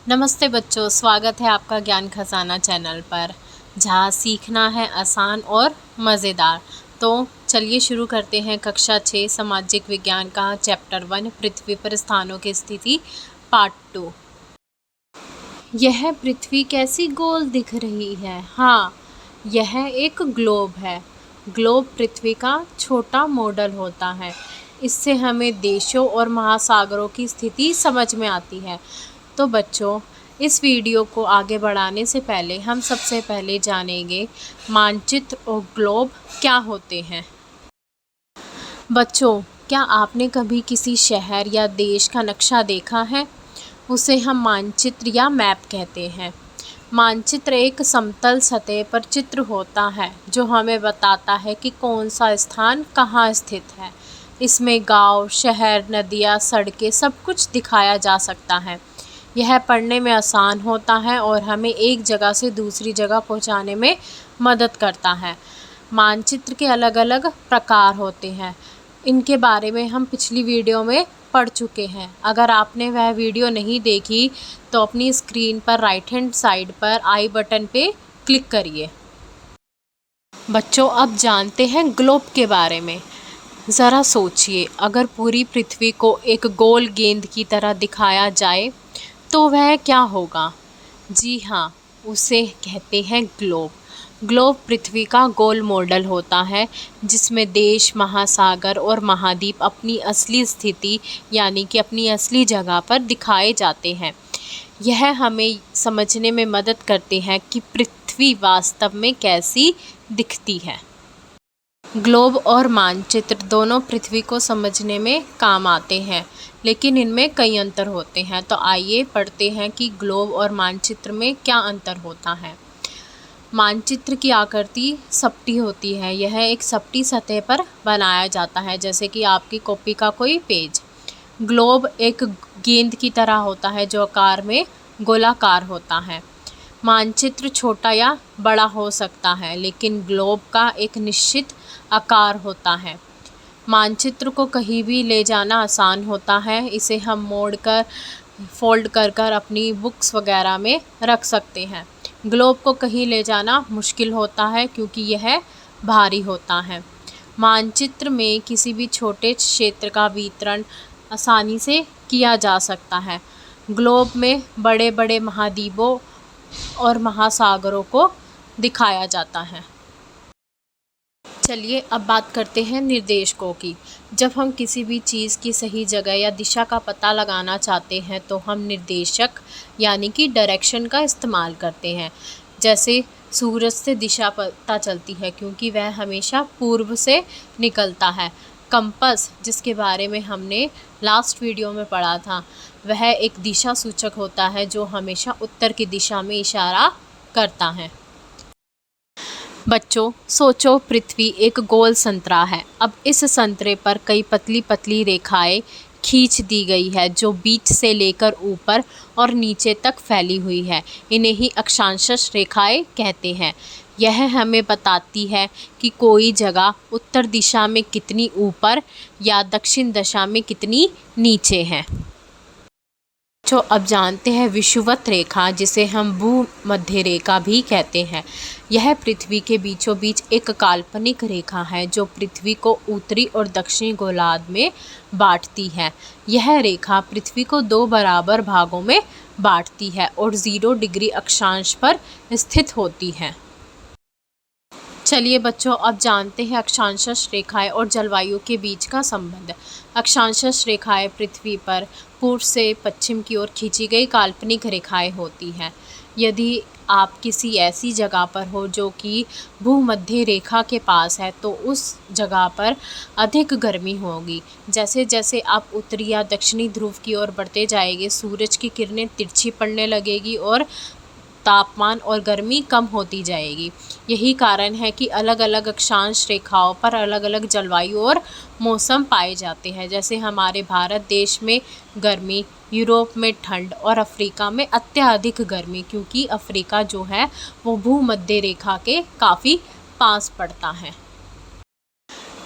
नमस्ते बच्चों, स्वागत है आपका ज्ञान खजाना चैनल पर, जहाँ सीखना है आसान और मज़ेदार। तो चलिए शुरू करते हैं कक्षा 6 सामाजिक विज्ञान का चैप्टर 1 पृथ्वी पर स्थानों की स्थिति पार्ट 2। यह पृथ्वी कैसी गोल दिख रही है? हाँ, यह एक ग्लोब है। ग्लोब पृथ्वी का छोटा मॉडल होता है। इससे हमें देशों और महासागरों की स्थिति समझ में आती है। तो बच्चों, इस वीडियो को आगे बढ़ाने से पहले हम सबसे पहले जानेंगे मानचित्र और ग्लोब क्या होते हैं। बच्चों, क्या आपने कभी किसी शहर या देश का नक्शा देखा है? उसे हम मानचित्र या मैप कहते हैं। मानचित्र एक समतल सतह पर चित्र होता है जो हमें बताता है कि कौन सा स्थान कहाँ स्थित है। इसमें गांव, शहर, नदियाँ, सड़कें सब कुछ दिखाया जा सकता है। यह पढ़ने में आसान होता है और हमें एक जगह से दूसरी जगह पहुंचाने में मदद करता है। मानचित्र के अलग अलग प्रकार होते हैं। इनके बारे में हम पिछली वीडियो में पढ़ चुके हैं। अगर आपने वह वीडियो नहीं देखी तो अपनी स्क्रीन पर राइट हैंड साइड पर आई बटन पे क्लिक करिए। बच्चों, अब जानते हैं ग्लोब के बारे में। ज़रा सोचिए, अगर पूरी पृथ्वी को एक गोल गेंद की तरह दिखाया जाए तो वह क्या होगा? जी हाँ, उसे कहते हैं ग्लोब। ग्लोब पृथ्वी का गोल मॉडल होता है जिसमें देश, महासागर और महाद्वीप अपनी असली स्थिति यानी कि अपनी असली जगह पर दिखाए जाते हैं। यह हमें समझने में मदद करते हैं कि पृथ्वी वास्तव में कैसी दिखती है। ग्लोब और मानचित्र दोनों पृथ्वी को समझने में काम आते हैं, लेकिन इनमें कई अंतर होते हैं। तो आइए पढ़ते हैं कि ग्लोब और मानचित्र में क्या अंतर होता है। मानचित्र की आकृति सपाटी होती है। यह एक सपाटी सतह पर बनाया जाता है, जैसे कि आपकी कॉपी का कोई पेज। ग्लोब एक गेंद की तरह होता है जो आकार में गोलाकार होता है। मानचित्र छोटा या बड़ा हो सकता है, लेकिन ग्लोब का एक निश्चित आकार होता है। मानचित्र को कहीं भी ले जाना आसान होता है। इसे हम मोड़कर, फोल्ड कर अपनी बुक्स वगैरह में रख सकते हैं। ग्लोब को कहीं ले जाना मुश्किल होता है क्योंकि यह भारी होता है। मानचित्र में किसी भी छोटे क्षेत्र का वितरण आसानी से किया जा सकता है। ग्लोब में बड़े बड़े महाद्वीपों और महासागरों को दिखाया जाता है। चलिए अब बात करते हैं निर्देशकों की। जब हम किसी भी चीज़ की सही जगह या दिशा का पता लगाना चाहते हैं तो हम निर्देशक यानी कि डायरेक्शन का इस्तेमाल करते हैं। जैसे सूरज से दिशा पता चलती है क्योंकि वह हमेशा पूर्व से निकलता है। कंपास, जिसके बारे में हमने लास्ट वीडियो में पढ़ा था, वह एक दिशा सूचक होता है जो हमेशा उत्तर की दिशा में इशारा करता है। बच्चों, सोचो पृथ्वी एक गोल संतरा है। अब इस संतरे पर कई पतली पतली रेखाएं खींच दी गई है जो बीच से लेकर ऊपर और नीचे तक फैली हुई है। इन्हें ही अक्षांश रेखाएं कहते हैं। यह हमें बताती है कि कोई जगह उत्तर दिशा में कितनी ऊपर या दक्षिण दिशा में कितनी नीचे है। जो अब जानते हैं विषुवत रेखा, जिसे हम भूमध्य रेखा भी कहते हैं। यह पृथ्वी के बीचों बीच एक काल्पनिक रेखा है जो पृथ्वी को उत्तरी और दक्षिणी गोलार्ध में बांटती है। यह रेखा पृथ्वी को 2 बराबर भागों में बांटती है और 0 डिग्री अक्षांश पर स्थित होती है। चलिए बच्चों, अब जानते हैं अक्षांश रेखाएं और जलवायु के बीच का संबंध। अक्षांश रेखाएं पृथ्वी पर पूर्व से पश्चिम की ओर खींची गई काल्पनिक रेखाएं होती हैं। यदि आप किसी ऐसी जगह पर हो जो कि भूमध्य रेखा के पास है तो उस जगह पर अधिक गर्मी होगी। जैसे जैसे आप उत्तरी या दक्षिणी ध्रुव की ओर बढ़ते जाएंगे, सूरज की किरणें तिरछी पड़ने लगेगी और तापमान और गर्मी कम होती जाएगी। यही कारण है कि अलग अलग अक्षांश रेखाओं पर अलग अलग जलवायु और मौसम पाए जाते हैं। जैसे हमारे भारत देश में गर्मी, यूरोप में ठंड और अफ्रीका में अत्यधिक गर्मी, क्योंकि अफ्रीका जो है वो भूमध्य रेखा के काफ़ी पास पड़ता है।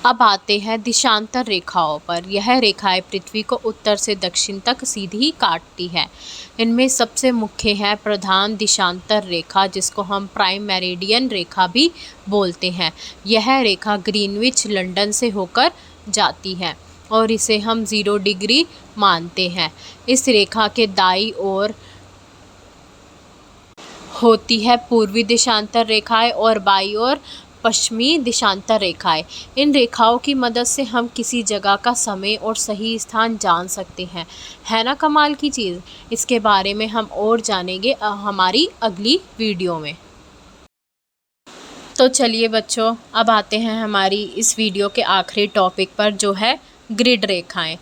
अब आते हैं दिशांतर रेखाओं पर। यह रेखाएं पृथ्वी को उत्तर से दक्षिण तक सीधी काटती है। इनमें सबसे मुख्य है प्रधान दिशांतर रेखा, जिसको हम प्राइम मेरिडियन रेखा भी बोलते हैं। यह रेखा ग्रीनविच लंदन से होकर जाती है और इसे हम 0 डिग्री मानते हैं। इस रेखा के दाईं ओर होती है पूर्वी दिशांतर रेखाएं और बाईं ओर पश्चिमी दिशांतर रेखाएं। इन रेखाओं की मदद से हम किसी जगह का समय और सही स्थान जान सकते हैं। है ना कमाल की चीज़। इसके बारे में हम और जानेंगे हमारी अगली वीडियो में। तो चलिए बच्चों, अब आते हैं हमारी इस वीडियो के आखिरी टॉपिक पर, जो है ग्रिड रेखाएं।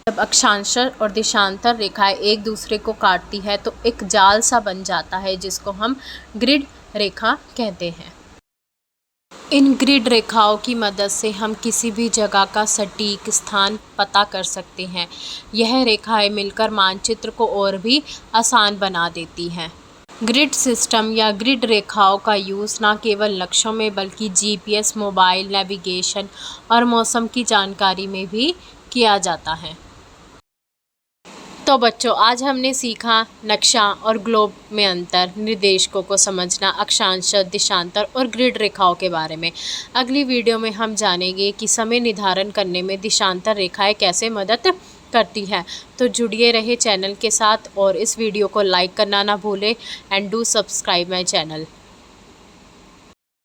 जब अक्षांश और दिशांतर रेखाएं एक दूसरे को काटती है तो एक जाल सा बन जाता है, जिसको हम ग्रिड रेखा कहते हैं। इन ग्रिड रेखाओं की मदद से हम किसी भी जगह का सटीक स्थान पता कर सकते हैं। यह रेखाएं मिलकर मानचित्र को और भी आसान बना देती हैं। ग्रिड सिस्टम या ग्रिड रेखाओं का यूज़ न केवल नक्शों में बल्कि जीपीएस, मोबाइल नेविगेशन और मौसम की जानकारी में भी किया जाता है। तो बच्चों, आज हमने सीखा नक्शा और ग्लोब में अंतर, निर्देशकों को समझना, अक्षांश, दिशांतर और ग्रिड रेखाओं के बारे में। अगली वीडियो में हम जानेंगे कि समय निर्धारण करने में दिशांतर रेखाएं कैसे मदद करती है। तो जुड़िए रहे चैनल के साथ और इस वीडियो को लाइक करना ना भूलें and do subscribe my channel.